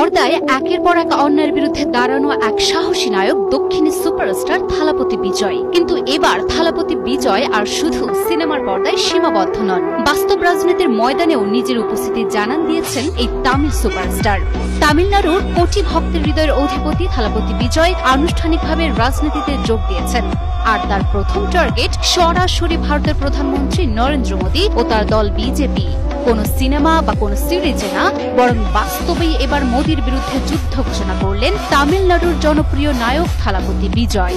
পর্দায় একের পর এক অন্যায়ের বিরুদ্ধে দাঁড়ানো এক সাহসী নায়ক দক্ষিণী সুপারস্টার থালাপতি বিজয়। কিন্তু এবার থালাপতি বিজয় আর শুধু সিনেমার পর্দায় সীমাবদ্ধ নন, বাস্তব রাজনীতির ময়দানেও নিজের উপস্থিতি জানান দিয়েছেন এই তামিল সুপারস্টার। তামিলনাড়ুর কোটি ভক্তের হৃদয়ের অধিপতি থালাপতি বিজয় আনুষ্ঠানিকভাবে রাজনীতিতে যোগ দিয়েছেন। আর তার প্রথম টার্গেট সরাসরি ভারতের প্রধানমন্ত্রী নরেন্দ্র মোদী ও তার দল বিজেপি। কোন সিনেমা বা কোন সিরিজে না, বরং বাস্তবেই এবার মোদীর বিরুদ্ধে যুদ্ধ ঘোষণা করলেন তামিলনাড়ুর জনপ্রিয় নায়ক থালাপতি বিজয়।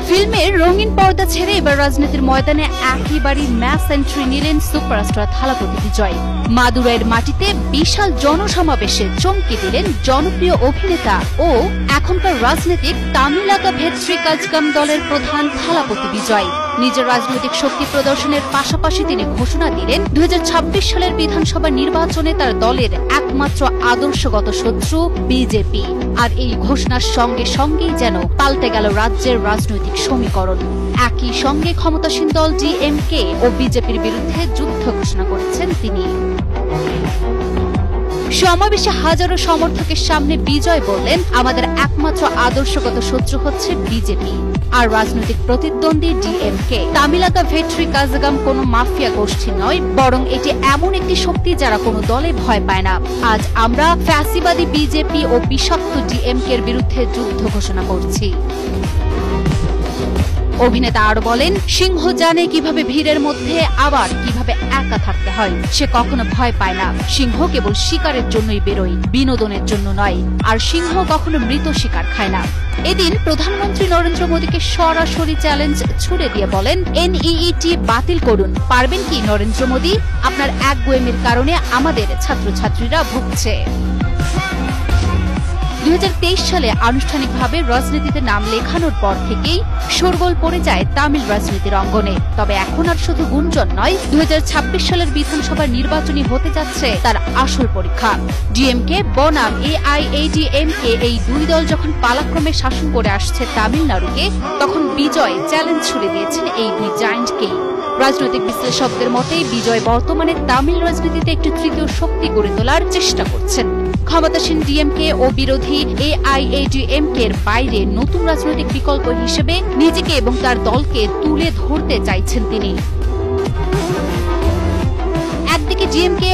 ফিল্মের রঙিন পর্দা ছেড়ে এবার রাজনীতির ময়দানে একেবারেই ম্যাস এন্ট্রি নিলেন সুপারস্টার থালাপতি বিজয়। মাদুরাইয়ের মাটিতে বিশাল জনসমাবেশে চমকে দিলেন জনপ্রিয় অভিনেতা ও এখনকার রাজনীতিক তামিলাকা ভেট্রি কাজগাম দলের প্রধান থালাপতি বিজয়। নিজের রাজনৈতিক শক্তি প্রদর্শনের পাশাপাশি তিনি ঘোষণা দিলেন 2026 সালের বিধানসভা নির্বাচনে তার দলের একমাত্র আদর্শগত শত্রু বিজেপি। আর এই ঘোষণার সঙ্গে সঙ্গেই যেন পাল্টে গেল রাজ্যের রাজনৈতিক সমীকরণ। একই সঙ্গে ক্ষমতাসীন দল ডিএমকে ও বিজেপির বিরুদ্ধে যুদ্ধ ঘোষণা করেছেন তিনি। সমাবেশে হাজারো সমর্থকের সামনে বিজয় বললেন, আমাদের একমাত্র আদর্শগত শত্রু হচ্ছে বিজেপি আর রাজনৈতিক প্রতিদ্বন্দ্বী ডিএমকে। তামিলাকা ভেট্রি কাজগাম কোনো মাফিয়া গোষ্ঠী নয়, বরং এটি এমন একটি শক্তি যারা কোনো দলে ভয় পায় না। আজ আমরা ফ্যাসিবাদী বিজেপি ও বিষাক্ত ডিএমকে এর বিরুদ্ধে যুদ্ধ ঘোষণা করছি। অভিনেতা আরো বলেন, সিংহ জানে কিভাবে ভিড়ের মধ্যে আবার কিভাবে একা থাকতে হয়। সে কখনো ভয় পায় না। সিংহ কেবল শিকারের জন্যই বেরোয়, বিনোদনের জন্য নয়। আর সিংহ কখনো মৃত শিকার খায় না। এদিন প্রধানমন্ত্রী নরেন্দ্র মোদীকে সরাসরি চ্যালেঞ্জ ছুড়ে দিয়ে বলেন, এনইইটি বাতিল করুন। পারবেন কি নরেন্দ্র মোদী? আপনার একগুঁয়েমির কারণে আমাদের ছাত্রছাত্রীরা ভুগছে। 2023 সালে আনুষ্ঠানিকভাবে রাজনীতিতে নাম লেখানোর পর থেকেই শোরগোল পড়ে যায় তামিল রাজনীতির অঙ্গনে। তবে এখন আর শুধু গুঞ্জন নয়, 2026 সালের বিধানসভা নির্বাচনী হতে যাচ্ছে তার আসল পরীক্ষা। ডিএমকে বনাম এআইএডিএমকে এই দুই দল যখন পালাক্রমে শাসন করে আসছে তামিলনাড়ুকে, তখন বিজয় চ্যালেঞ্জ ছুড়ে দিয়েছেন এই দুই জায়ান্টকেই। রাজনৈতিক বিশ্লেষকদের মতে বিজয় বর্তমানে তামিল রাজনীতিতে একটি তৃতীয় শক্তি গড়ে তোলার চেষ্টা করছেন। ক্ষমতাসীন ডিএমকে ও বিরোধী এআইএডিএমকে এর বাইরে নতুন রাজনৈতিক বিকল্প হিসেবে নিজেকে এবং তার দলকে তুলে ধরতে চাইছেন তিনি। একদিকে ডিএমকে